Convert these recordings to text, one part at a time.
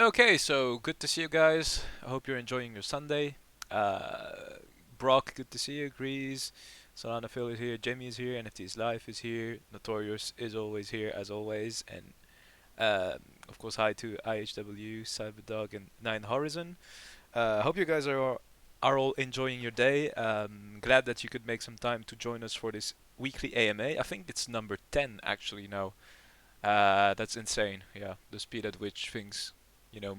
Okay, so good to see you guys. I hope you're enjoying your Sunday. Brock, good to see you. Grease, Solana Phil is here. Jamie is here. NFTs Life is here. Notorious is always here as always. And of course, hi to IHW, Cyberdog, and Nine Horizon. Hope you guys are all enjoying your day. Glad that you could make some time to join us for this weekly AMA. I think it's number 10 actually now. That's insane. Yeah, the speed at which things,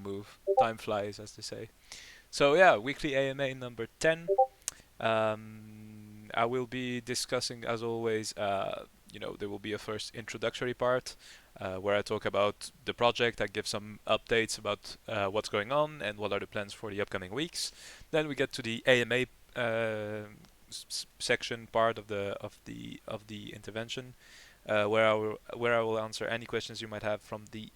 move. Time flies, as they say. So yeah, weekly AMA number 10. I will be discussing, as always. There will be a first introductory part where I talk about the project. I give some updates about what's going on and what are the plans for the upcoming weeks. Then we get to the AMA section part of the intervention, where I will answer any questions you might have from the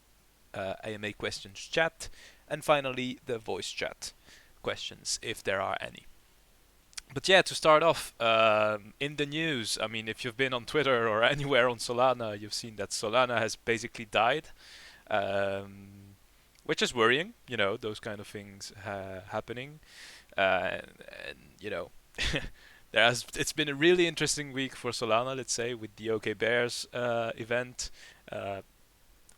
AMA questions chat, and finally the voice chat questions if there are any. But yeah, to start off, in the news, I mean, if you've been on Twitter or anywhere on Solana, you've seen that Solana has basically died, um, which is worrying. Those kind of things happening, and it's been a really interesting week for Solana, let's say, with the OK Bears event, uh,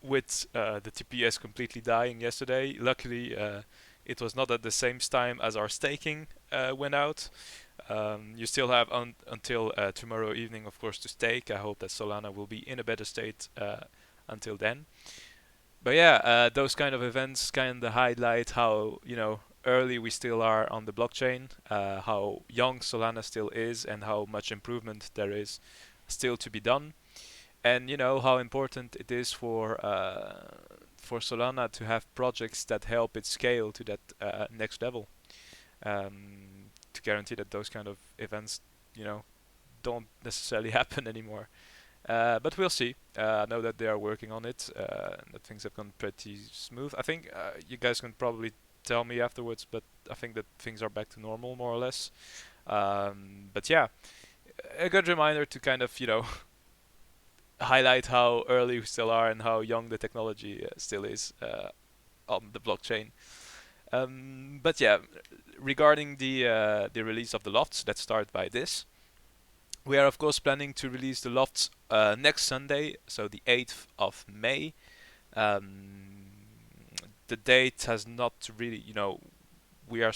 with the TPS completely dying yesterday. Luckily, it was not at the same time as our staking went out. You still have until tomorrow evening, of course, to stake. I hope that Solana will be in a better state until then. But yeah, those kind of events kind of highlight how early we still are on the blockchain, how young Solana still is, and how much improvement there is still to be done, and how important it is for Solana to have projects that help it scale to that next level, to guarantee that those kind of events, you know, don't necessarily happen anymore. But we'll see. I know that they are working on it, and that things have gone pretty smooth. I think you guys can probably tell me afterwards, but I think that things are back to normal more or less. But yeah, a good reminder to kind of highlight how early we still are and how young the technology still is on the blockchain. But yeah, regarding the release of the lofts, let's start by this. We are of course planning to release the lofts next Sunday, so the 8th of May. Um, the date has not really, we are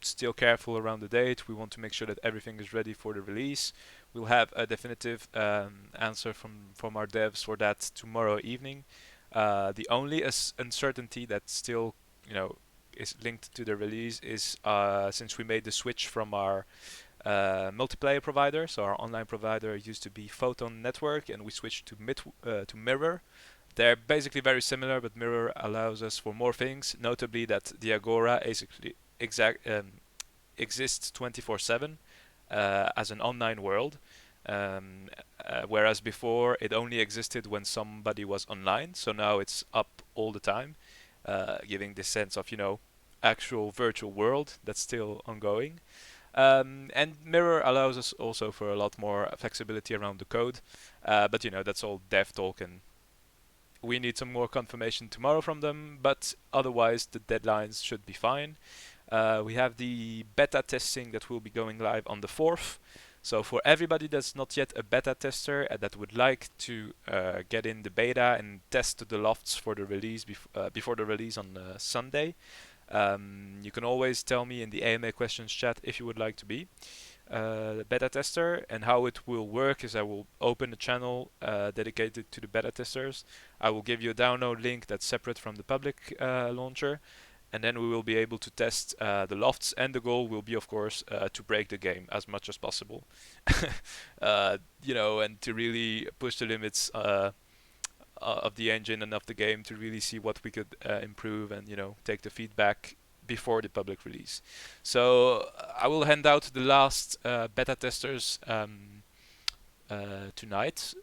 still careful around the date. We want to make sure that everything is ready for the release. We'll have a definitive answer from our devs for that tomorrow evening. The only uncertainty that still, is linked to the release is since we made the switch from our multiplayer provider. So our online provider used to be Photon Network, and we switched to Mirror. They're basically very similar, but Mirror allows us for more things, notably that the Agora basically exists 24/7 as an online world, whereas before it only existed when somebody was online. So now it's up all the time, giving this sense of actual virtual world that's still ongoing. And Mirror allows us also for a lot more flexibility around the code, but that's all dev talk, and we need some more confirmation tomorrow from them. But otherwise, the deadlines should be fine. We have the beta testing that will be going live on the 4th. So for everybody that's not yet a beta tester and that would like to get in the beta and test the lofts for the release before the release on Sunday, you can always tell me in the AMA questions chat if you would like to be beta tester. And how it will work is I will open a channel dedicated to the beta testers. I will give you a download link that's separate from the public launcher, and then we will be able to test the lofts. And the goal will be, of course, to break the game as much as possible, and to really push the limits of the engine and of the game to really see what we could improve and take the feedback before the public release. So I will hand out the last beta testers tonight.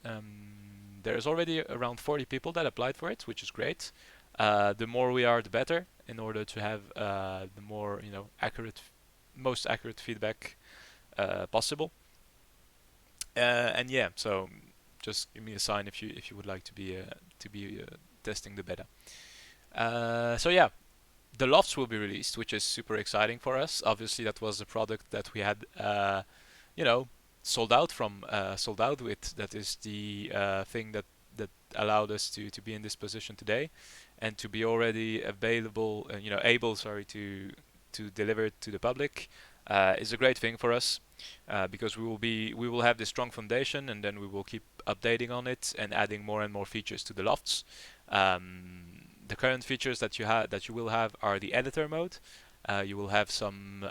There's already around 40 people that applied for it, which is great. The more we are, the better, in order to have the more most accurate feedback possible. And yeah, so just give me a sign if you would like to be testing the beta. So yeah, the Lofts will be released, which is super exciting for us. Obviously, that was a product that we had, you know, sold out with. That is the thing that allowed us to be in this position today, and to be already available, able, sorry, to deliver it to the public, is a great thing for us. Because we will have this strong foundation, and then we will keep updating on it and adding more and more features to the Lofts. The current features that you will have are the editor mode. You will have some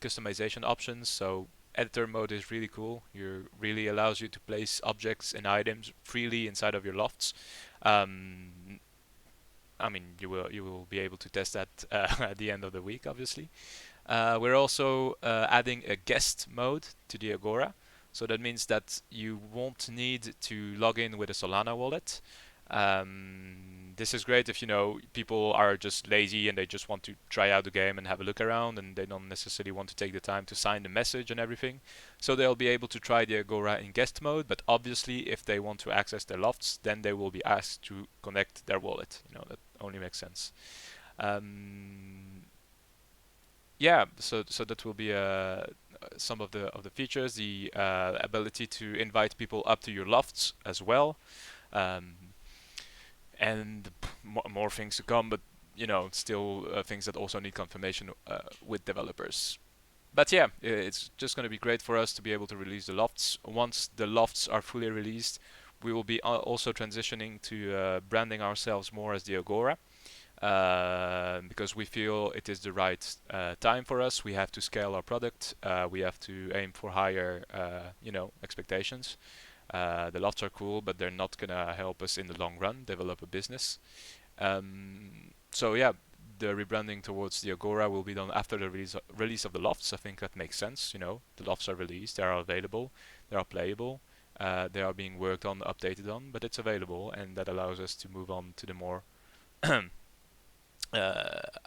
customization options. So editor mode is really cool. You really allows you to place objects and items freely inside of your Lofts. Um, I mean, you will be able to test that at the end of the week, obviously. We're also adding a guest mode to the Agora. So that means that you won't need to log in with a Solana wallet. This is great if people are just lazy and they just want to try out the game and have a look around, and they don't necessarily want to take the time to sign the message and everything. So they'll be able to try the Agora in guest mode, but obviously if they want to access their Lofts, then they will be asked to connect their wallet. That only makes sense. Um, yeah, so that will be some of the features. The ability to invite people up to your Lofts as well, um, and more things to come. But still things that also need confirmation with developers. But yeah, it's just going to be great for us to be able to release the Lofts. Once the Lofts are fully released, we will be also transitioning to branding ourselves more as the Agora, because we feel it is the right time for us. We have to scale our product. We have to aim for higher, expectations. The Lofts are cool, but they're not gonna help us in the long run develop a business. So yeah, the rebranding towards the Agora will be done after the release of the Lofts. I think that makes sense. The Lofts are released, they are available, they are playable, they are being worked on, updated on, but it's available, and that allows us to move on to the more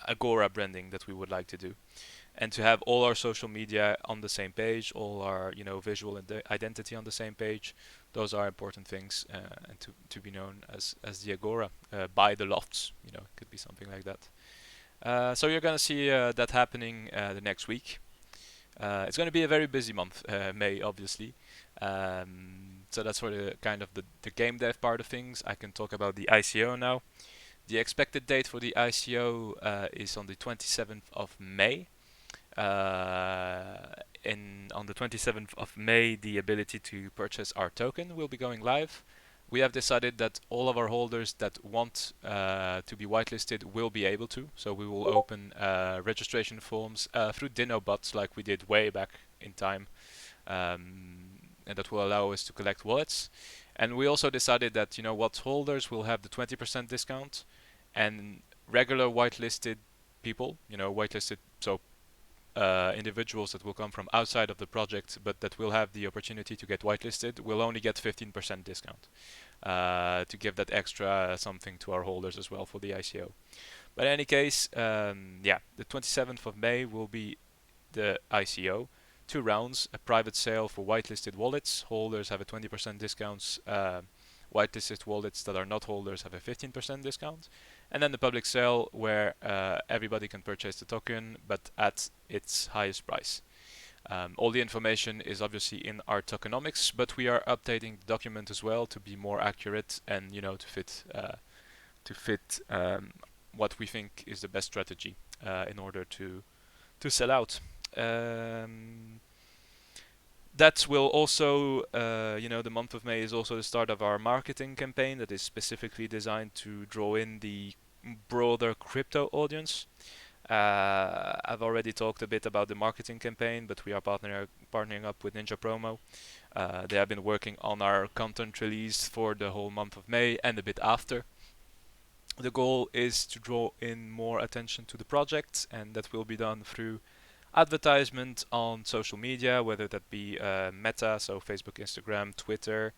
Agora branding that we would like to do, and to have all our social media on the same page, all our visual identity on the same page. Those are important things, and to be known as the Agora by the Lofts. It could be something like that. So you're gonna see that happening the next week. It's going to be a very busy month, May, obviously. So that's for the kind of the game dev part of things. I can talk about the ICO now. The expected date for the ICO is on the 27th of May. And on the 27th of May, the ability to purchase our token will be going live. We have decided that all of our holders that want to be whitelisted will be able to. So we will open registration forms through DinoBots like we did way back in time. And that will allow us to collect wallets. And we also decided that what holders will have the 20% discount, and regular whitelisted people, whitelisted, so individuals that will come from outside of the project but that will have the opportunity to get whitelisted will only get 15% discount, to give that extra something to our holders as well for the ICO. But in any case, yeah, the 27th of May will be the ICO. 2 rounds, a private sale for whitelisted wallets. Holders have a 20% discount. Whitelisted wallets that are not holders have a 15% discount. And then the public sale where everybody can purchase the token, but at its highest price. All the information is obviously in our tokenomics, but we are updating the document as well to be more accurate and to fit what we think is the best strategy in order to sell out. That will also, the month of May is also the start of our marketing campaign that is specifically designed to draw in the broader crypto audience. I've already talked a bit about the marketing campaign, but we are partnering up with Ninja Promo. They have been working on our content release for the whole month of May and a bit after. The goal is to draw in more attention to the project, and that will be done through advertisement on social media, whether that be Meta, so Facebook, Instagram, Twitter,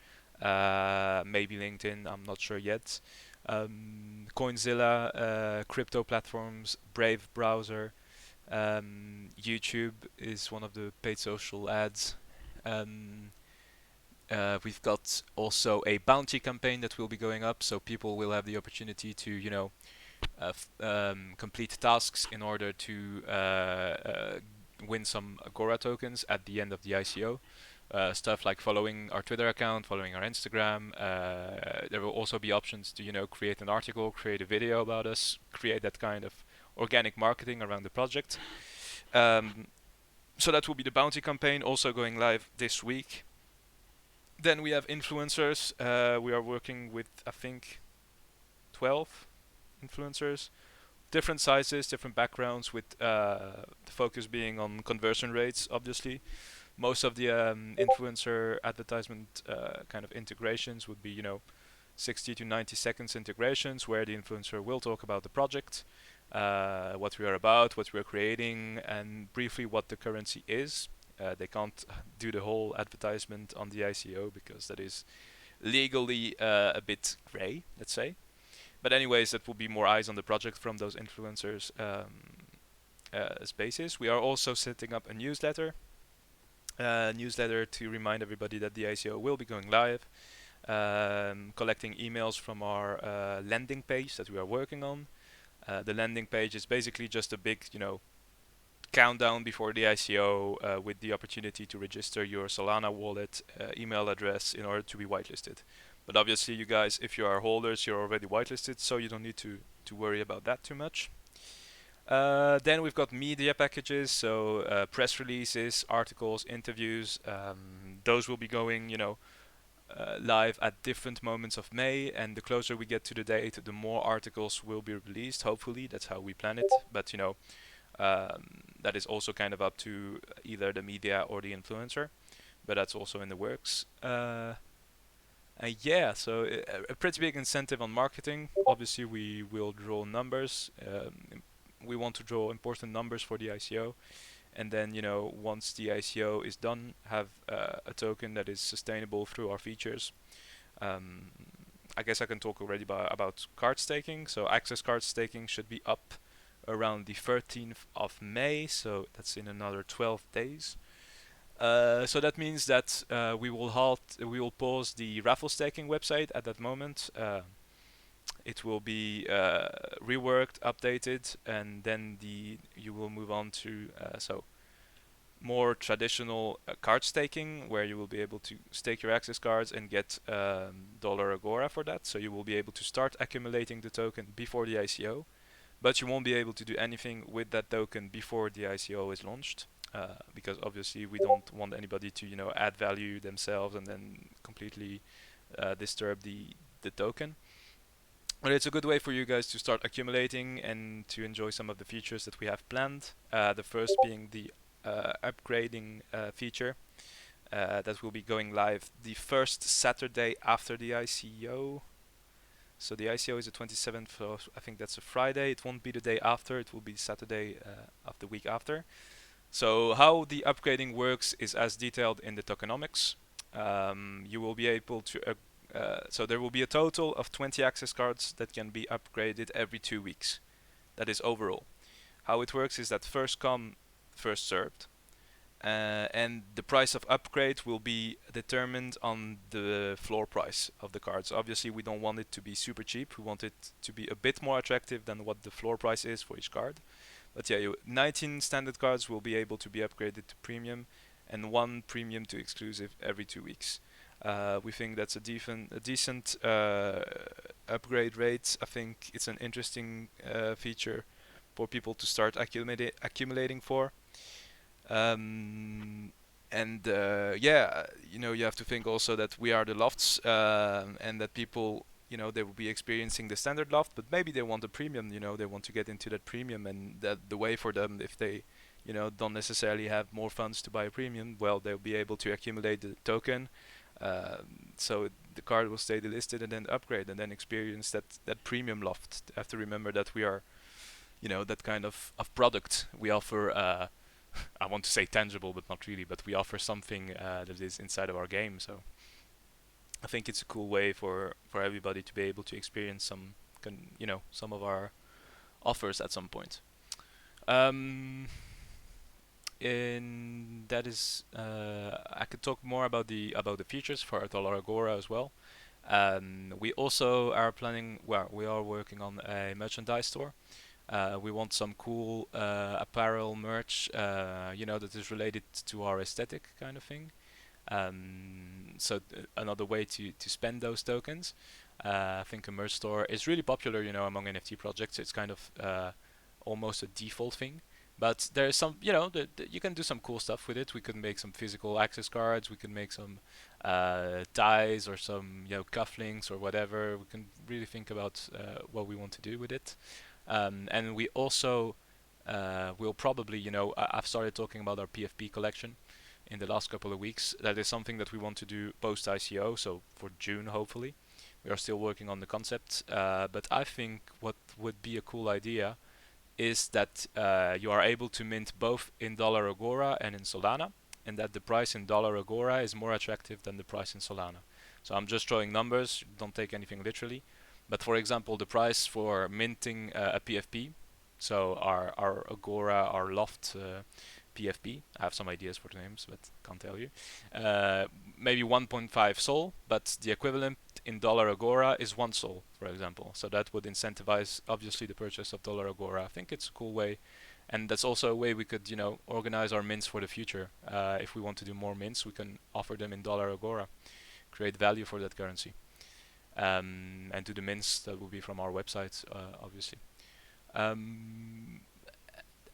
maybe LinkedIn, I'm not sure yet. Coinzilla, crypto platforms, Brave browser, YouTube is one of the paid social ads. We've got also a bounty campaign that will be going up, so people will have the opportunity to, complete tasks in order to win some Agora tokens at the end of the ICO. Stuff like following our Twitter account, following our Instagram. There will also be options to, create an article, create a video about us, create that kind of organic marketing around the project. So that will be the bounty campaign, also going live this week. Then we have influencers. We are working with, I think, 12 influencers, different sizes, different backgrounds, with the focus being on conversion rates, obviously. Most of the influencer advertisement kind of integrations would be, 60 to 90 seconds integrations where the influencer will talk about the project, what we are about, what we are creating, and briefly what the currency is. They can't do the whole advertisement on the ICO because that is legally a bit grey, let's say. But anyways, that will be more eyes on the project from those influencers spaces. We are also setting up a newsletter to remind everybody that the ICO will be going live. Collecting emails from our landing page that we are working on. The landing page is basically just a big, countdown before the ICO with the opportunity to register your Solana wallet email address in order to be whitelisted. But obviously, you guys, if you are holders, you're already whitelisted, so you don't need to worry about that too much. Then we've got media packages, so press releases, articles, interviews. Those will be going, live at different moments of May, and the closer we get to the date, the more articles will be released. Hopefully, that's how we plan it. But that is also kind of up to either the media or the influencer, but that's also in the works. Yeah, so a pretty big incentive on marketing. Obviously, we will draw numbers. We want to draw important numbers for the ICO, and then once the ICO is done, have a token that is sustainable through our features. I guess I can talk already about card staking. So access card staking should be up around the 13th of May, so that's in another 12 days. So that means that we will pause the raffle staking website at that moment. It will be reworked, updated, and then you will move on to more traditional card staking, where you will be able to stake your access cards and get dollar Agora for that. So you will be able to start accumulating the token before the ICO, but you won't be able to do anything with that token before the ICO is launched. Because obviously we don't want anybody to add value themselves and then completely disturb the token. But it's a good way for you guys to start accumulating and to enjoy some of the features that we have planned. The first being the upgrading feature that will be going live the first Saturday after the ICO. So the ICO is the 27th, so I think that's a Friday. It won't be the day after, it will be Saturday of the week after. So how the upgrading works is as detailed in the tokenomics. You will be able to, so there will be a total of 20 access cards that can be upgraded every 2 weeks. That is overall. How it works is that first come, first served. And the price of upgrade will be determined on the floor price of the cards. Obviously, we don't want it to be super cheap. We want it to be a bit more attractive than what the floor price is for each card. But yeah, 19 standard cards will be able to be upgraded to premium, and 1 premium to exclusive every 2 weeks. We think that's a decent upgrade rate. I think it's an interesting feature for people to start accumulating for. And yeah, you have to think also that we are the lofts, and that people, they will be experiencing the standard loft, but maybe they want a premium. They want to get into that premium, and that the way for them, if they, don't necessarily have more funds to buy a premium, well, they'll be able to accumulate the token, so the card will stay delisted and then upgrade and then experience that premium loft. You have to remember that we are, that kind of product. We offer. I want to say tangible, but not really. But we offer something that is inside of our game. So I think it's a cool way for everybody to be able to experience some of our offers at some point. And that is, I could talk more about the features for Dollar Agora as well. We also are planning, well, we are working on a merchandise store. We want some cool apparel merch, that is related to our aesthetic kind of thing. Another way to spend those tokens. I think a merch store is really popular, among NFT projects. It's kind of almost a default thing. But there's some, you can do some cool stuff with it. We could make some physical access cards. We can make some ties or some, cufflinks or whatever. We can really think about what we want to do with it. And we also will probably, I've started talking about our PFP collection in the last couple of weeks. That is something that we want to do post ICO, so for June hopefully. We are still working on the concept, but I think what would be a cool idea is that you are able to mint both in dollar Agora and in Solana, and that the price in dollar Agora is more attractive than the price in Solana. So I'm just throwing numbers, don't take anything literally. But for example, the price for minting a PFP, so our Agora, our Loft PFP, I have some ideas for the names, but can't tell you. Maybe 1.5 Sol, but the equivalent in dollar Agora is 1 Sol, for example. So that would incentivize, obviously, the purchase of dollar Agora. I think it's a cool way. And that's also a way we could, organize our mints for the future. If we want to do more mints, we can offer them in dollar Agora, create value for that currency. And do the mints that will be from our website, obviously. Um,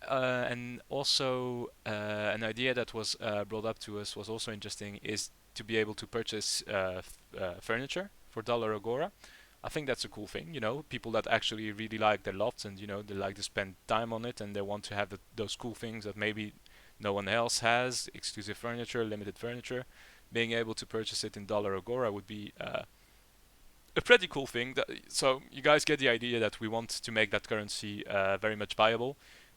and also, an idea that was brought up to us was also interesting is to be able to purchase furniture for dollar Agora. I think that's a cool thing, people that actually really like their lofts and they like to spend time on it and they want to have those cool things that maybe no one else has, exclusive furniture, limited furniture. Being able to purchase it in dollar Agora would be a pretty cool thing. So you guys get the idea that we want to make that currency very much viable,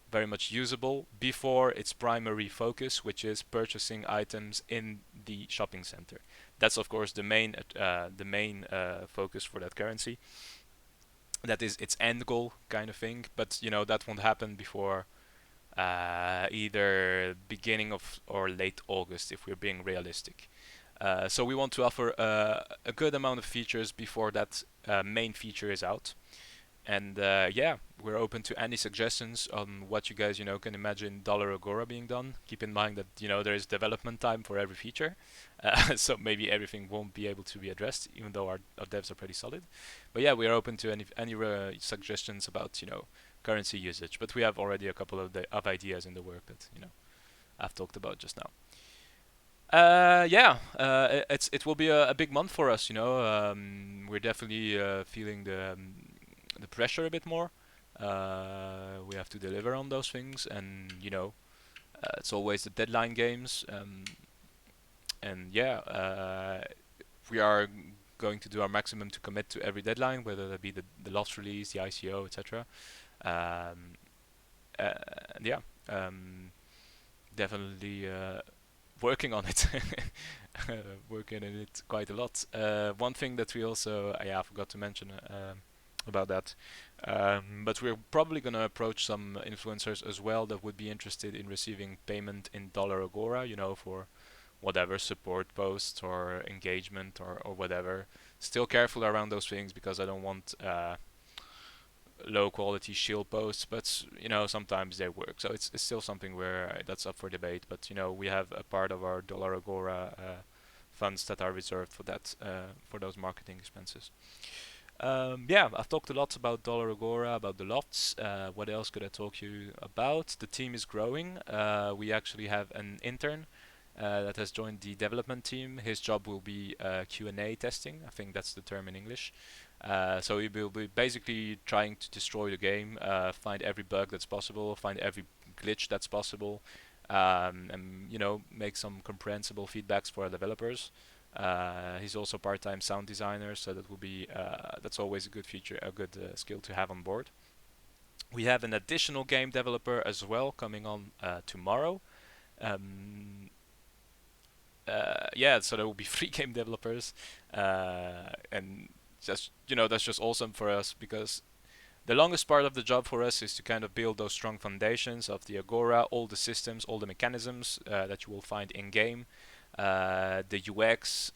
very much usable before its primary focus, which is purchasing items in the shopping center. That's of course the main focus for that currency. That is its end goal kind of thing, but that won't happen before either beginning of or late August if we're being realistic. So we want to offer a good amount of features before that main feature is out. And yeah, we're open to any suggestions on what you guys, can imagine dollar Agora being done. Keep in mind that, there is development time for every feature. So maybe everything won't be able to be addressed, even though our devs are pretty solid. But yeah, we are open to any suggestions about, currency usage. But we have already a couple of ideas in the work that, I've talked about just now. Yeah, it will be a big month for us. We're definitely feeling the pressure a bit more. We have to deliver on those things, and it's always the deadline games. And yeah, we are going to do our maximum to commit to every deadline, whether that be the Lofts Release, the ICO, etc. Um, and yeah, definitely working on it. Working on it quite a lot. One thing that we also, I forgot to mention about that. But we're probably going to approach some influencers as well that would be interested in receiving payment in dollar Agora, for whatever support posts or engagement or whatever. Still careful around those things because I don't want low quality shield posts, but sometimes they work. So it's still something where that's up for debate. But we have a part of our dollar Agora funds that are reserved for that for those marketing expenses. Yeah, I've talked a lot about dollar Agora, about the lofts. What else could I talk to you about? The team is growing. We actually have an intern that has joined the development team. His job will be Q&A testing. I think that's the term in English. So he will be basically trying to destroy the game, find every bug that's possible, find every glitch that's possible, and make some comprehensible feedbacks for our developers. He's also part-time sound designer, so that will be that's always a good feature, a good skill to have on board. We have an additional game developer as well coming on tomorrow. Um, yeah, so there will be three game developers, and just that's just awesome for us because the longest part of the job for us is to kind of build those strong foundations of the Agora, all the systems, all the mechanisms that you will find in game, the UX,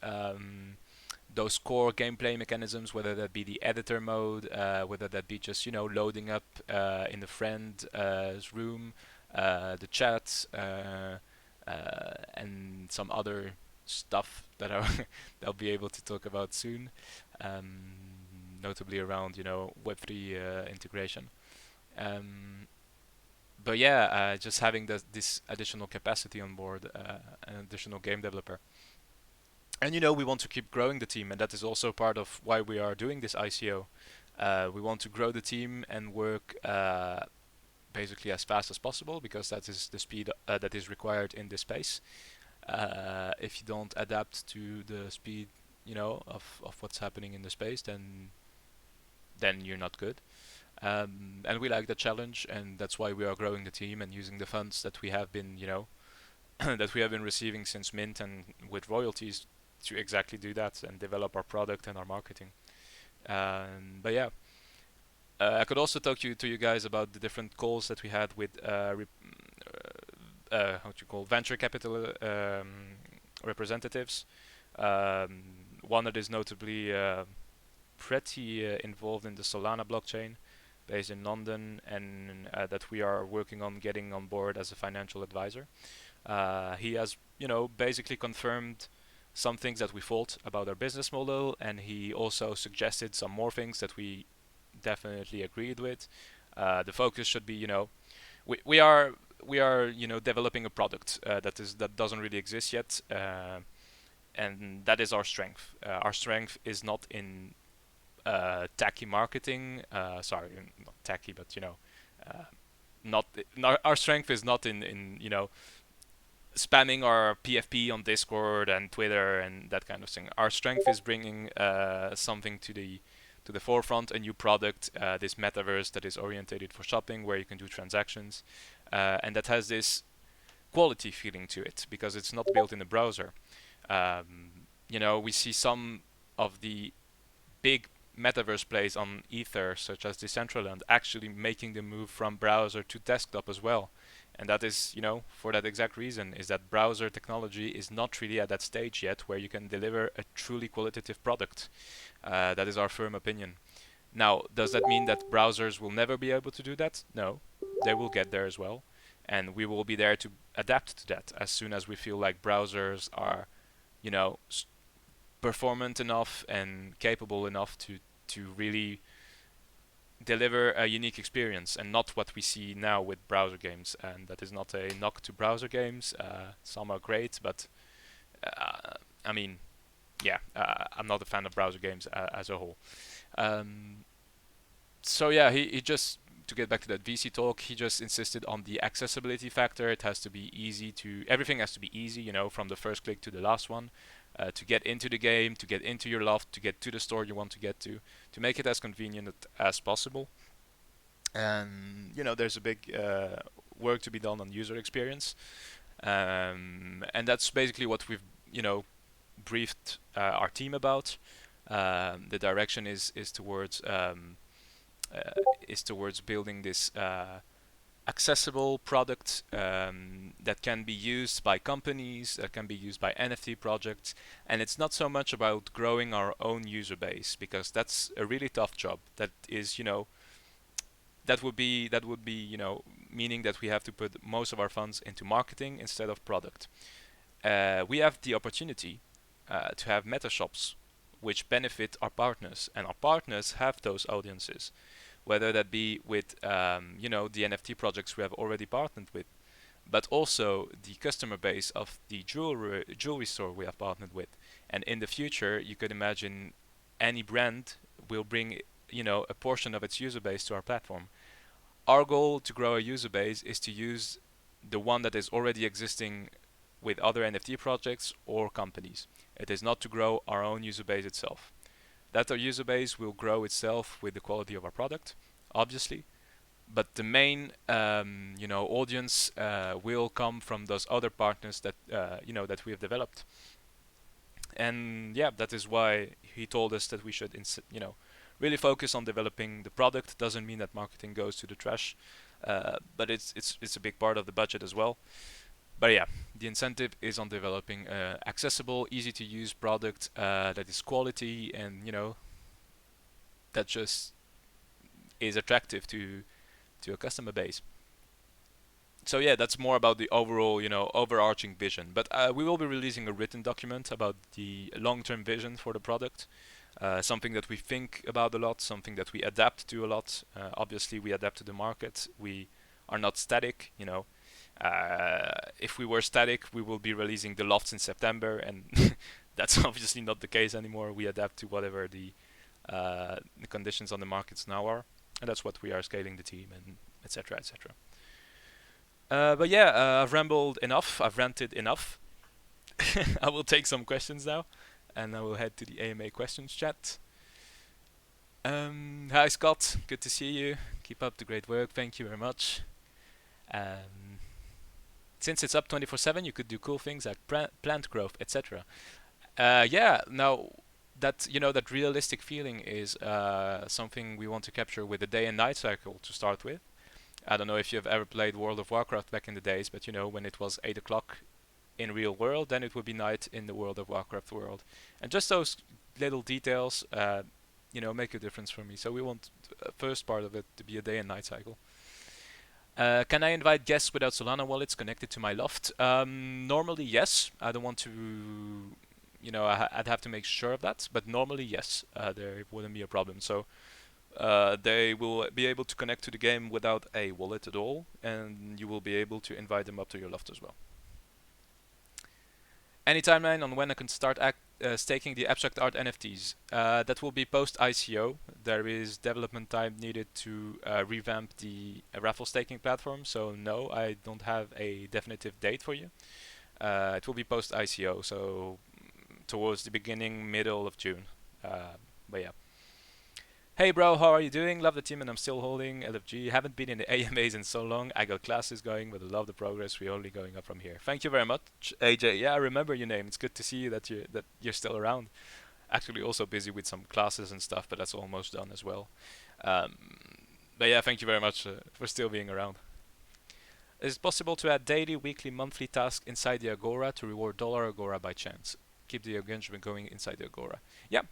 those core gameplay mechanisms, whether that be the editor mode, whether that be just loading up in the friend's room, the chat, and some other stuff that I'll be able to talk about soon, notably around Web3 integration. Um, but yeah, just having this additional capacity on board, an additional game developer. And we want to keep growing the team, and that is also part of why we are doing this ICO. We want to grow the team and work basically as fast as possible, because that is the speed that is required in this space. If you don't adapt to the speed, of what's happening in the space, then you're not good. And we like the challenge, and that's why we are growing the team and using the funds that we have been, that we have been receiving since Mint and with royalties to exactly do that and develop our product and our marketing. But yeah, I could also talk to you guys about the different calls that we had with how do you call venture capital representatives. One that is notably pretty involved in the Solana blockchain, based in London, and that we are working on getting on board as a financial advisor. He has, basically confirmed some things that we thought about our business model, and he also suggested some more things that we definitely agreed with. The focus should be, we are developing a product that doesn't really exist yet, and that is our strength. Our strength is not in tacky marketing. Sorry, not tacky, but uh, not our strength is not in spamming our PFP on Discord and Twitter and that kind of thing. Our strength is bringing something to the forefront, a new product, this metaverse that is orientated for shopping, where you can do transactions, and that has this quality feeling to it because it's not built in the browser. We see some of the big metaverse plays on Ether, such as Decentraland, actually making the move from browser to desktop as well. And that is, for that exact reason, is that browser technology is not really at that stage yet where you can deliver a truly qualitative product. That is our firm opinion. Now, does that mean that browsers will never be able to do that? No, they will get there as well. And we will be there to adapt to that as soon as we feel like browsers are, you know, performant enough and capable enough to really deliver a unique experience, and not what we see now with browser games. And that is not a knock to browser games. Some are great, but I mean, yeah, I'm not a fan of browser games as a whole. Um, so yeah, he just, to get back to that VC talk, he just insisted on the accessibility factor. It has to be easy to, everything has to be easy, from the first click to the last one, to get into the game, to get into your loft, to get to the store you want to get to make it as convenient as possible. And there's a big work to be done on user experience, and that's basically what we've briefed our team about. The direction uh, is towards building this accessible product that can be used by companies, that can be used by NFT projects, and it's not so much about growing our own user base, because that's a really tough job. That is, that would be meaning that we have to put most of our funds into marketing instead of product. We have the opportunity to have meta shops which benefit our partners, and our partners have those audiences, whether that be with the NFT projects we have already partnered with, but also the customer base of the jewelry store we have partnered with. And in the future, you could imagine any brand will bring a portion of its user base to our platform. Our goal to grow a user base is to use the one that is already existing with other NFT projects or companies. It is not to grow our own user base itself. That our user base will grow itself with the quality of our product, obviously, but the main audience will come from those other partners that we have developed. And yeah, that is why he told us that we should really focus on developing the product. Doesn't mean that marketing goes to the trash, but it's a big part of the budget as well. But yeah, the incentive is on developing accessible, easy to use product that is quality and that just is attractive to a customer base. So yeah, that's more about the overall, overarching vision. But we will be releasing a written document about the long-term vision for the product. Something that we think about a lot, something that we adapt to a lot. Obviously, we adapt to the market. We are not static, if we were static, we will be releasing the lofts in September, and that's obviously not the case anymore. We adapt to whatever the conditions on the markets now are, and that's what we are scaling the team and etc. etc. But yeah, I've rambled enough. I've ranted enough. I will take some questions now, and I will head to the AMA questions chat. Hi Scott, good to see you. Keep up the great work. Thank you very much. Um, since it's up 24/7, you could do cool things like plant growth, etc. Yeah, now that realistic feeling is something we want to capture with the day and night cycle to start with. I don't know if you've ever played World of Warcraft back in the days, but when it was 8 o'clock in real world, then it would be night in the World of Warcraft world. And just those little details, make a difference for me. So we want first part of it to be a day and night cycle. Can I invite guests without Solana wallets connected to my loft? Normally, yes. I don't want to, I'd have to make sure of that. But normally, yes, there wouldn't be a problem. So they will be able to connect to the game without a wallet at all, and you will be able to invite them up to your loft as well. Any timeline on when I can start staking the abstract art NFTs? That will be post ICO. There is development time needed to revamp the raffle staking platform. So no, I don't have a definitive date for you. It will be post ICO, so towards the beginning, middle of June. But yeah. Hey bro, how are you doing? Love the team and I'm still holding LFG. Haven't been in the AMAs in so long. I got classes going, but I love the progress. We're only going up from here. Thank you very much, AJ. Yeah, I remember your name. It's good to see you that you're still around. Actually, also busy with some classes and stuff, but that's almost done as well. Um, but yeah, thank you very much for still being around. Is it possible to add daily, weekly, monthly tasks inside the Agora to reward dollar Agora by chance? Keep the engagement going inside the Agora. Yeah,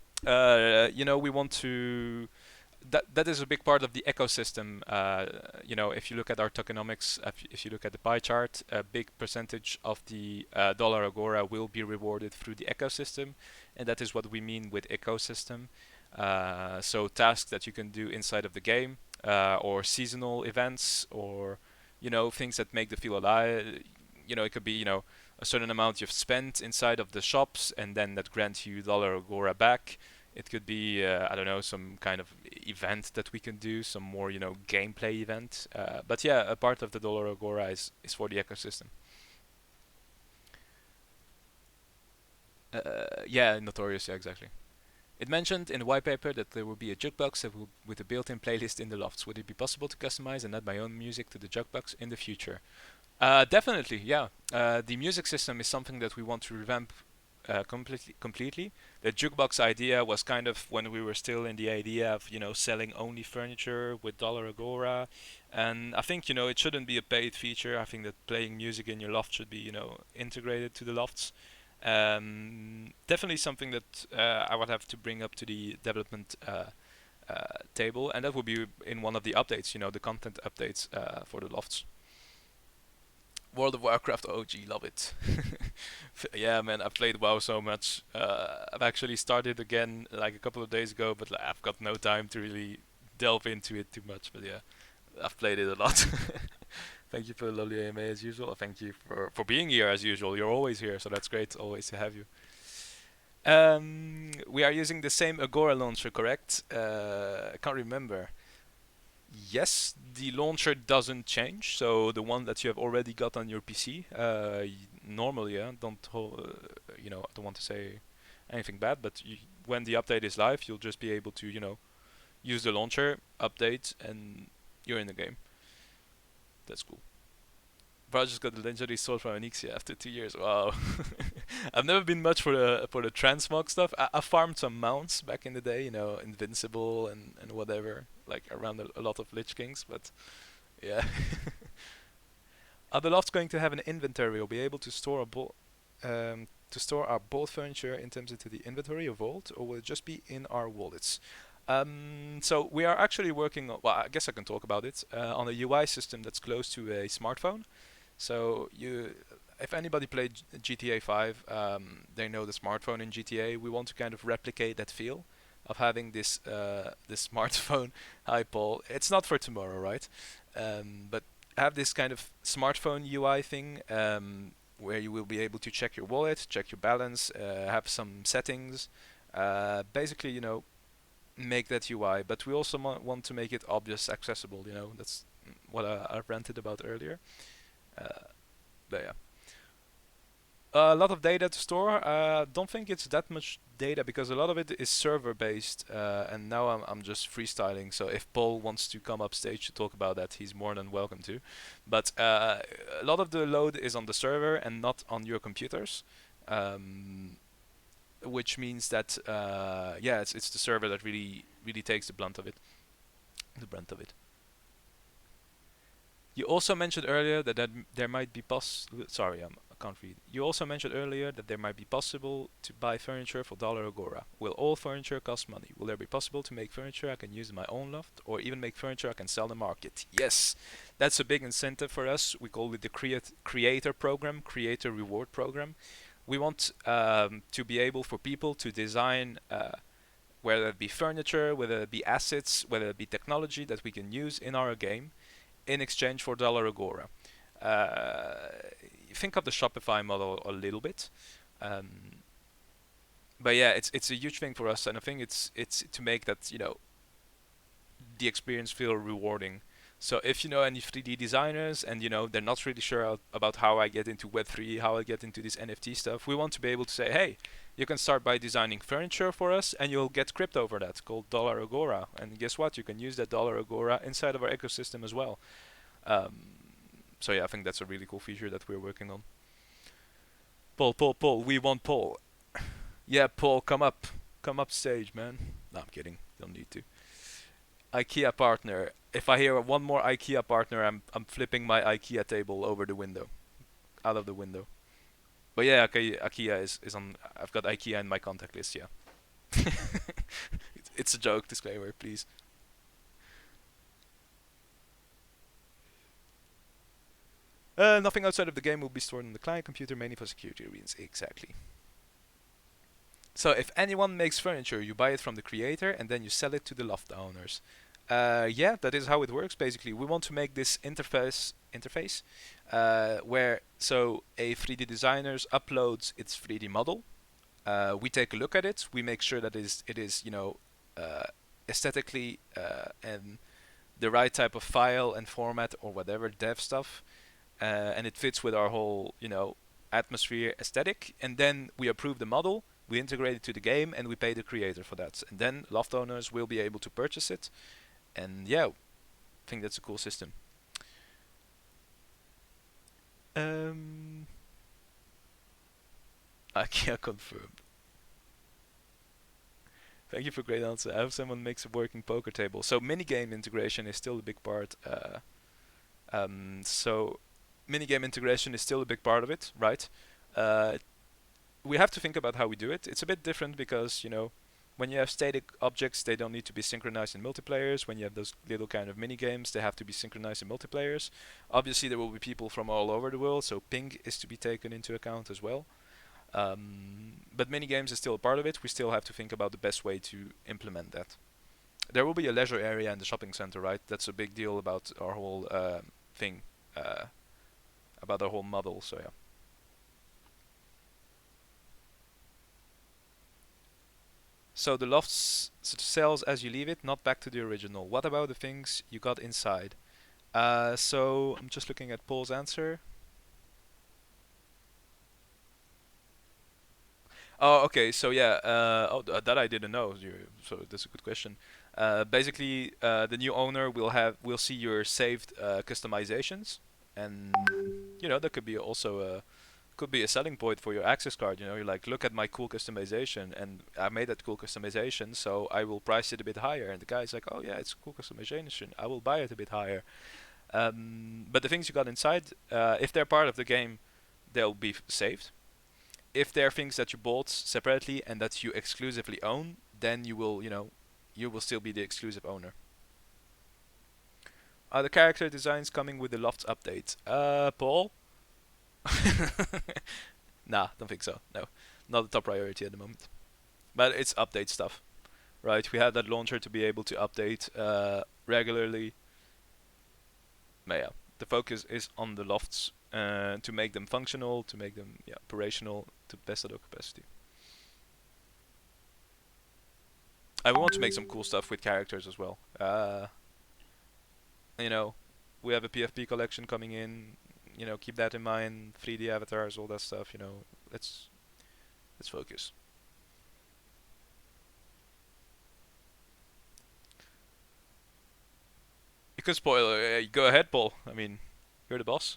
we want to. That is a big part of the ecosystem. If you look at our tokenomics, if you look at the pie chart, a big percentage of the dollar Agora will be rewarded through the ecosystem, and that is what we mean with ecosystem. So tasks that you can do inside of the game, or seasonal events, or things that make the feel alive. It could be a certain amount you've spent inside of the shops, and then that grants you dollar Agora back. It could be, I don't know, some kind of event that we can do, some more, gameplay event. But yeah, a part of the dollar Agora is for the ecosystem. Yeah, Notorious, yeah, exactly. It mentioned in the white paper that there will be a jukebox with a built-in playlist in the lofts. Would it be possible to customize and add my own music to the jukebox in the future? Definitely, yeah. The music system is something that we want to revamp completely. The jukebox idea was kind of when we were still in the idea of selling only furniture with dollar Agora, and I think it shouldn't be a paid feature. I think that playing music in your loft should be integrated to the lofts. Definitely something that I would have to bring up to the development table, and that will be in one of the updates. The content updates for the lofts. World of Warcraft OG, love it. Yeah, man, I've played WoW so much. I've actually started again like a couple of days ago, but I've got no time to really delve into it too much. But yeah, I've played it a lot. Thank you for the lovely AMA as usual. Thank you for being here as usual. You're always here, so that's great. Always to have you. We are using the same Agora launcher, correct? I can't remember. Yes, the launcher doesn't change. So the one that you have already got on your PC, normally, I don't want to say anything bad, but when the update is live, you'll just be able to, use the launcher, update, and you're in the game. That's cool. Bro, I just got the legendary sword from Anixia after 2 years. Wow. I've never been much for the transmog stuff. I farmed some mounts back in the day, invincible and whatever, like around a lot of Lich Kings. But yeah. Are the lofts going to have an inventory? We'll be able to store to store our bought furniture items into the inventory or vault, or will it just be in our wallets? So we are actually working on, well, I guess I can talk about it, on a UI system that's close to a smartphone. So if anybody played GTA 5, they know the smartphone in GTA. We want to kind of replicate that feel of having this smartphone. Hi, Paul. It's not for tomorrow, right? But have this kind of smartphone UI thing, where you will be able to check your wallet, check your balance, have some settings. Basically, make that UI. But we also want to make it obvious, accessible. That's what I ranted about earlier. Uh, but yeah. A lot of data to store. Don't think it's that much data because a lot of it is server based, and now I'm just freestyling. So if Paul wants to come up stage to talk about that, he's more than welcome to. But a lot of the load is on the server and not on your computers, which means that yeah, it's the server that really takes the blunt of it. The brunt of it. You also mentioned earlier that there might be sorry, I can't read. You also mentioned earlier that there might be possible to buy furniture for dollar Agora. Will all furniture cost money? Will there be possible to make furniture I can use in my own loft, or even make furniture I can sell in the market? Yes, that's a big incentive for us. We call it the creator program, creator reward program. We want to be able for people to design. Whether it be furniture, whether it be assets, whether it be technology that we can use in our game, in exchange for dollar Agora. Uh, think of the Shopify model a little bit, um, but yeah, it's a huge thing for us, and I think it's to make that the experience feel rewarding. So if you know any 3D designers and they're not really sure about how I get into Web3, how I get into this NFT stuff, we want to be able to say, hey, you can start by designing furniture for us, and you'll get crypto for that called dollar Agora. And guess what? You can use that dollar Agora inside of our ecosystem as well. Um, so yeah, I think that's a really cool feature that we're working on. Paul, we want Paul. Yeah, Paul, come up stage, man. No, I'm kidding. Don't need to. IKEA partner. If I hear one more IKEA partner, I'm flipping my IKEA table over the window, out of the window. But yeah, okay, IKEA is on. I've got IKEA in my contact list. Yeah, it's a joke. Disclaimer, please. Nothing outside of the game will be stored on the client computer, mainly for security reasons. Exactly. So if anyone makes furniture, you buy it from the creator and then you sell it to the loft owners. Yeah, that is how it works. Basically, we want to make this interface where so a 3D designer uploads its 3D model. We take a look at it. We make sure that it is uh, aesthetically and the right type of file and format or whatever dev stuff, and it fits with our whole atmosphere aesthetic. And then we approve the model. We integrate it to the game, and we pay the creator for that. And then loft owners will be able to purchase it. And yeah, I think that's a cool system. Um, IKEA confirmed. Thank you for a great answer. I hope someone makes a working poker table. So minigame integration is still a big part. So minigame integration is still a big part of it, right? Uh, we have to think about how we do it. It's a bit different because when you have static objects, they don't need to be synchronized in multiplayers. When you have those little kind of mini games, they have to be synchronized in multiplayers. Obviously, there will be people from all over the world, so ping is to be taken into account as well. But mini games is still a part of it. We still have to think about the best way to implement that. There will be a leisure area in the shopping center, right? That's a big deal about our whole thing, uh, about our whole model. So yeah. So the lofts sells as you leave it, not back to the original. What about the things you got inside? So I'm just looking at Paul's answer. Oh, okay. So yeah. That I didn't know. So that's a good question. Basically, the new owner will see your saved customizations, and that could be also could be a selling point for your access card. You're like, look at my cool customization, and I made that cool customization, so I will price it a bit higher. And the guy's like, oh yeah, it's a cool customization. I will buy it a bit higher. But the things you got inside, if they're part of the game, they'll be saved. If they're things that you bought separately and that you exclusively own, then you will, you will still be the exclusive owner. Are the character designs coming with the Lofts update? Paul? Nah, don't think so. No, not the top priority at the moment. But it's update stuff, right? We have that launcher to be able to update regularly. But yeah, the focus is on the lofts to make them functional, to make them operational to best of their capacity. I want to make some cool stuff with characters as well. You know, we have a PFP collection coming in. Keep that in mind. 3D avatars, all that stuff. Let's focus. You could spoil. Go ahead, Paul. I mean, you're the boss.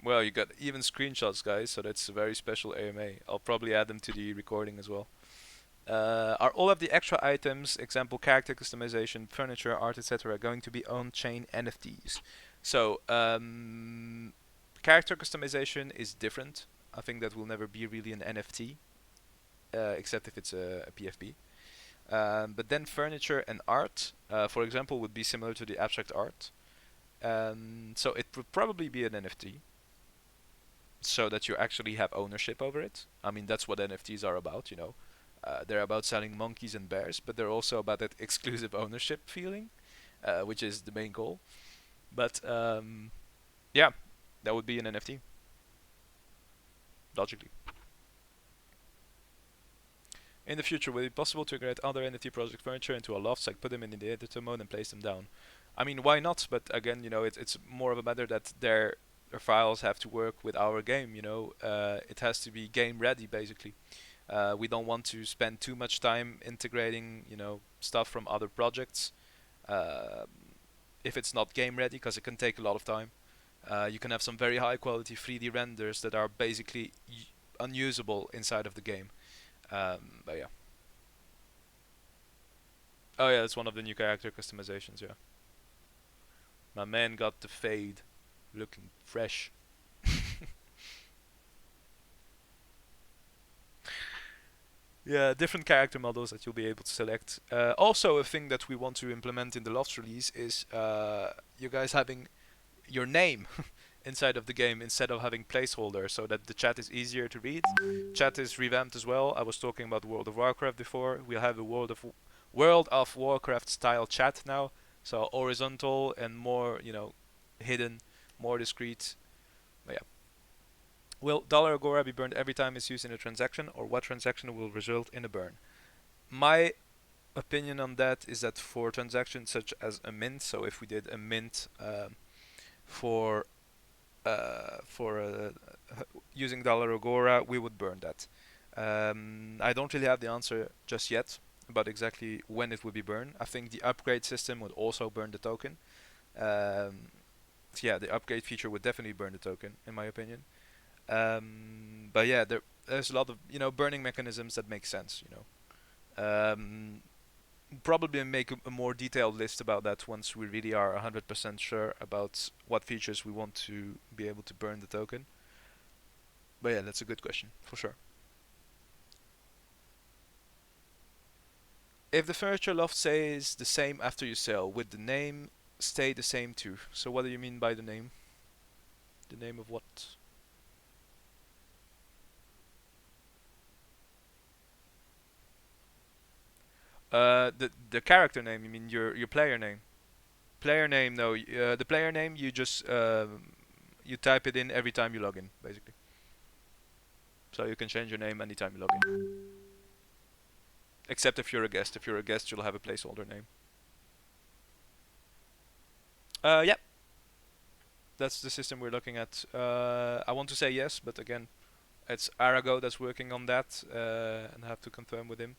Well, you got even screenshots, guys. So that's a very special AMA. I'll probably add them to the recording as well. Are all of the extra items, example character customization, furniture, art, etc., going to be on-chain NFTs? So, character customization is different. I think that will never be really an NFT, except if it's a PFP. But then furniture and art, for example, would be similar to the abstract art. So it would probably be an NFT, so that you actually have ownership over it. I mean, that's what NFTs are about. They're about selling monkeys and bears, but they're also about that exclusive ownership feeling, which is the main goal. But yeah, that would be an NFT, logically. In the future, will it be possible to integrate other NFT project furniture into a loft, like put them in the editor mode and place them down? I mean, why not? But again, it's more of a matter that their files have to work with our game. It has to be game ready, basically. We don't want to spend too much time integrating, stuff from other projects uh, if it's not game ready, because it can take a lot of time. You can have some very high quality 3D renders that are basically unusable inside of the game. But yeah. Oh yeah, that's one of the new character customizations. Yeah, my man got the fade, looking fresh. Yeah, different character models that you'll be able to select. Also, a thing that we want to implement in the Lofts release is you guys having your name inside of the game instead of having placeholder, so that the chat is easier to read. Chat is revamped as well. I was talking about World of Warcraft before. We'll have a World of Warcraft style chat now, so horizontal and more, hidden, more discreet. But yeah. Will dollar Agora be burned every time it's used in a transaction, or what transaction will result in a burn? My opinion on that is that for transactions such as a mint, so if we did a mint for using dollar Agora, we would burn that. I don't really have the answer just yet about exactly when it would be burned. I think the upgrade system would also burn the token. So yeah, the upgrade feature would definitely burn the token, in my opinion. But yeah, there's a lot of burning mechanisms that make sense. Probably make a more detailed list about that once we really are 100% sure about what features we want to be able to burn the token. But yeah, that's a good question for sure. If the furniture loft stays the same after you sell, would the name stay the same too? So what do you mean by the name? The name of what? The character name. You mean your player name? Player name, no. The player name you just you type it in every time you log in, basically. So you can change your name anytime you log in. Except if you're a guest. If you're a guest, you'll have a placeholder name. Yeah, that's the system we're looking at. I want to say yes, but again, it's Arago that's working on that, and I have to confirm with him.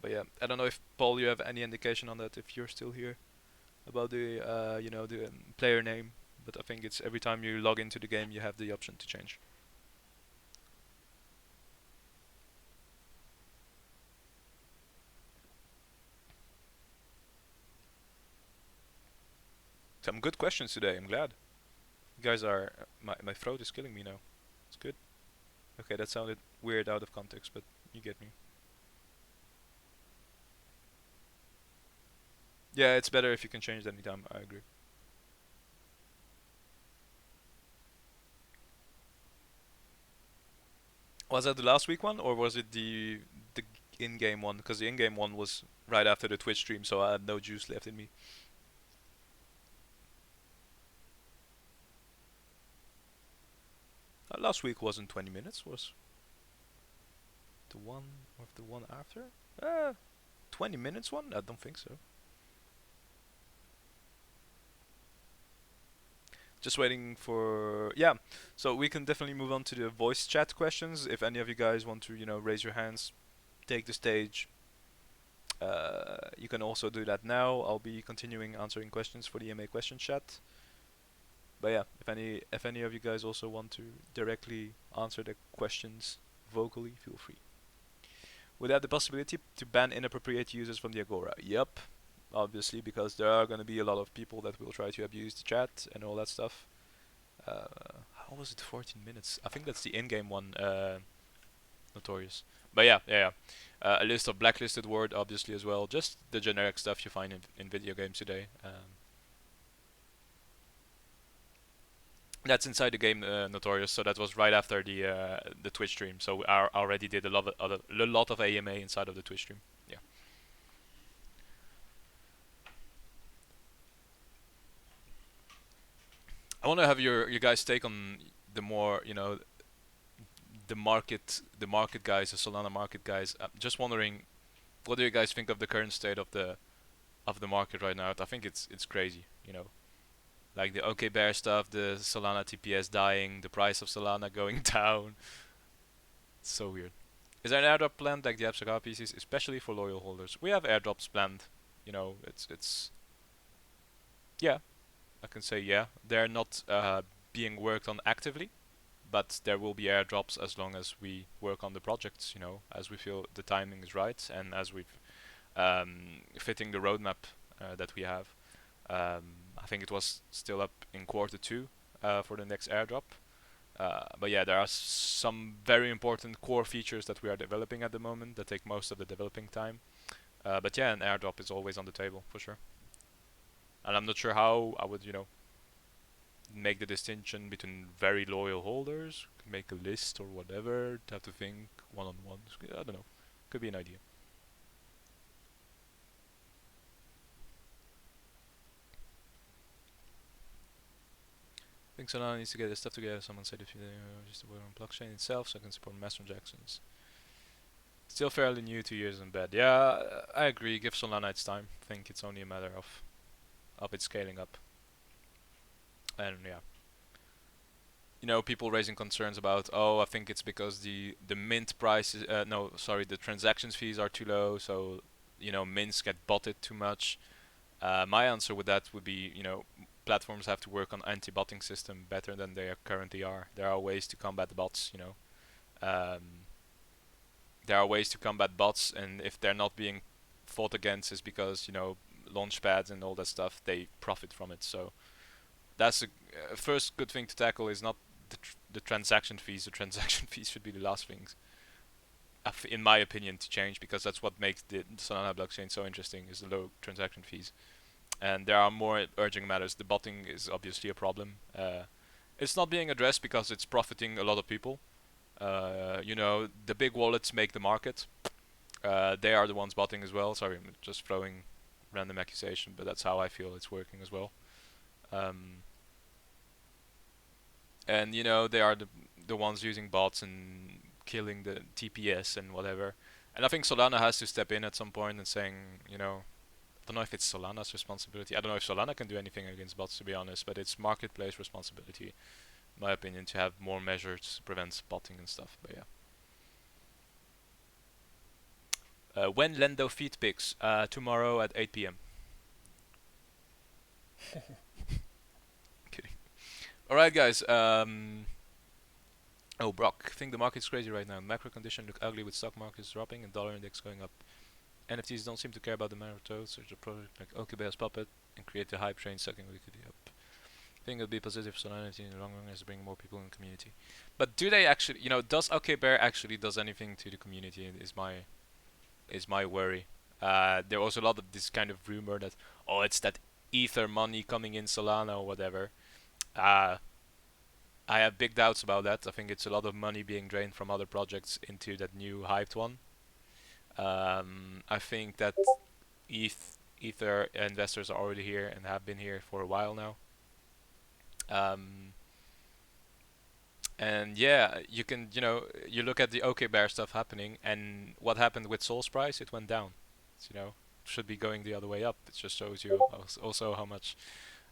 But yeah, I don't know if Paul, you have any indication on that if you're still here about the the player name. But I think it's every time you log into the game, you have the option to change. Some good questions today. I'm glad. You guys are. My throat is killing me now. It's good. Okay, that sounded weird out of context, but you get me. Yeah, it's better if you can change it anytime. I agree. Was that the last week one, or was it the in-game one? Because the in-game one was right after the Twitch stream, so I had no juice left in me. Last week wasn't 20 minutes. Was the one of the one after? 20 minutes one? I don't think so. Just waiting for yeah. So we can definitely move on to the voice chat questions. If any of you guys want to, raise your hands, take the stage. You can also do that now. I'll be continuing answering questions for the EMA question chat. But yeah, if any of you guys also want to directly answer the questions vocally, feel free. Would have the possibility to ban inappropriate users from the Agora? Yep, obviously, because there are going to be a lot of people that will try to abuse the chat and all that stuff. How was it 14 minutes? I think that's the in-game one, notorious. But yeah. A list of blacklisted word, obviously, as well. Just the generic stuff you find in video games today. That's inside the game, notorious. So that was right after the Twitch stream. So I already did a lot of AMA inside of the Twitch stream. Yeah. I want to have your guys' take on the more the market guys, the Solana market guys. I'm just wondering, what do you guys think of the current state of the market right now? I think it's crazy. Like the OK Bear stuff, the Solana TPS dying, the price of Solana going down. It's so weird. Is there an airdrop planned like the Abstract PCs, especially for loyal holders? We have airdrops planned. It's yeah. I can say yeah. They're not being worked on actively, but there will be airdrops as long as we work on the projects. As we feel the timing is right and as we've fitting the roadmap that we have. I think it was still up in quarter two for the next airdrop. But yeah, there are some very important core features that we are developing at the moment that take most of the developing time. But yeah, an airdrop is always on the table for sure. And I'm not sure how I would, make the distinction between very loyal holders, make a list or whatever, have to think one on one. I don't know. Could be an idea. I think Solana needs to get his stuff together. Someone said if you just work on blockchain itself, so I can support mass transactions. Still fairly new, 2 years in bed. Yeah, I agree. Give Solana its time. I think it's only a matter of it scaling up. And yeah, people raising concerns about, I think it's because the mint price is, no, sorry, the transactions fees are too low, so mints get botted too much. My answer with that would be, platforms have to work on anti-botting system better than they currently are. There are ways to combat bots, there are ways to combat bots, and if they're not being fought against, is because launch pads and all that stuff, they profit from it. So that's a first good thing to tackle is not the transaction fees. The transaction fees should be the last things, in my opinion, to change, because that's what makes the Solana blockchain so interesting, is the low transaction fees. And there are more urgent matters. The botting is obviously a problem. It's not being addressed because it's profiting a lot of people. The big wallets make the market. They are the ones botting as well. Sorry, I'm just throwing random accusation, but that's how I feel it's working as well. And they are the ones using bots and killing the TPS and whatever. And I think Solana has to step in at some point and saying, I don't know if it's Solana's responsibility. I don't know if Solana can do anything against bots, to be honest, but it's marketplace responsibility, in my opinion, to have more measures to prevent botting and stuff. But yeah. When Lendo feed pics? Tomorrow at 8 p.m. Kidding. Alright, guys. Oh, Brock, I think the market's crazy right now. Macro condition look ugly with stock markets dropping and dollar index going up. NFTs don't seem to care about the matter of toads. There's a product like OKBS Puppet and create the hype train sucking liquidity up. think it'll be positive for Solana in the long run as bringing more people in the community. But do they actually, does OK Bear actually does anything to the community? Is my worry. There was a lot of this kind of rumor that it's that ether money coming in Solana or whatever. Uh, I have big doubts about that. I think it's a lot of money being drained from other projects into that new hyped one. I think that ether investors are already here and have been here for a while now. Um, and yeah, you look at the OK Bear stuff happening, and what happened with Sol's price? It went down. It's, should be going the other way up. It just shows you also how much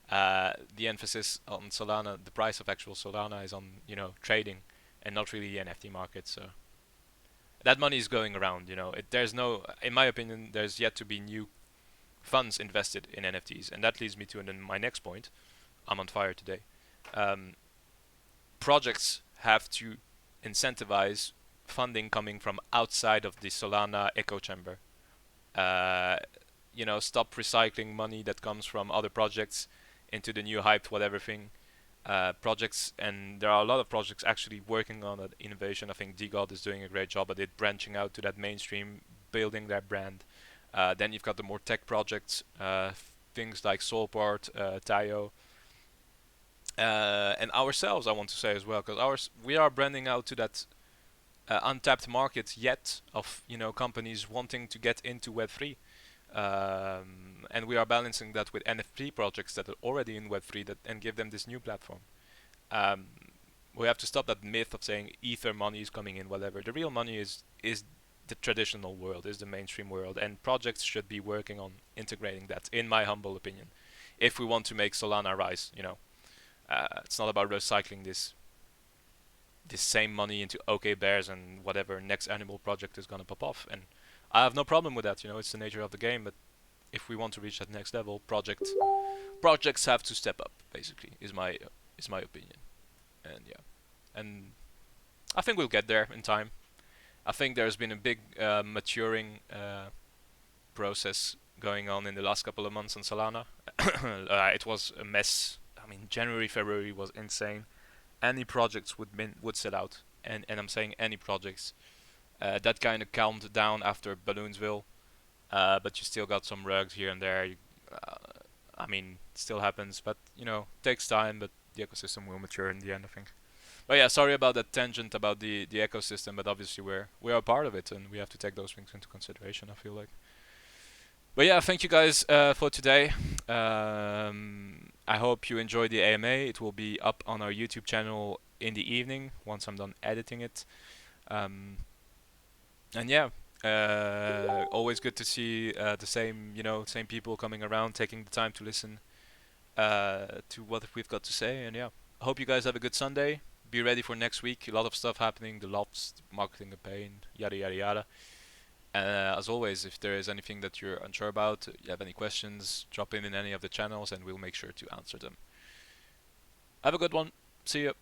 the emphasis on Solana, the price of actual Solana is on trading, and not really the NFT market. So that money is going around. There's no, in my opinion, there's yet to be new funds invested in NFTs, and that leads me to my next point. I'm on fire today. Um, Projects have to incentivize funding coming from outside of the Solana echo chamber. Uh, Stop recycling money that comes from other projects into the new hyped whatever thing. Projects, and there are a lot of projects actually working on that innovation. I think DGod is doing a great job at it, branching out to that mainstream, building their brand. Then you've got the more tech projects, things like Soulport, Tayo, and ourselves. I want to say as well, because we are branding out to that untapped market yet of companies wanting to get into Web3. And we are balancing that with NFT projects that are already in Web3 and give them this new platform. Um, we have to stop that myth of saying ether money is coming in, whatever. The real money is the traditional world, is the mainstream world, and projects should be working on integrating that, in my humble opinion. If we want to make Solana rise, it's not about recycling this same money into OK Bears and whatever next animal project is gonna pop off. And I have no problem with that. It's the nature of the game. But if we want to reach that next level, projects have to step up. Basically, is my opinion. And yeah, and I think we'll get there in time. I think there's been a big maturing process going on in the last couple of months on Solana. It was a mess. I mean, January, February was insane. Any projects would set out, and I'm saying any projects. That kind of calmed down after Balloonsville, but you still got some rugs here and there. I mean, it still happens, but takes time. But the ecosystem will mature in the end, I think. But yeah, sorry about that tangent about the ecosystem, but obviously we are a part of it, and we have to take those things into consideration, I feel like. But yeah, thank you guys for today. I hope you enjoyed the AMA. It will be up on our YouTube channel in the evening once I'm done editing it. And yeah, always good to see the same people coming around, taking the time to listen to what we've got to say. And yeah, I hope you guys have a good Sunday. Be ready for next week. A lot of stuff happening. The Lofts marketing campaign, yada yada yada. As always, if there is anything that you're unsure about, you have any questions, drop in any of the channels and we'll make sure to answer them. Have a good one. See you.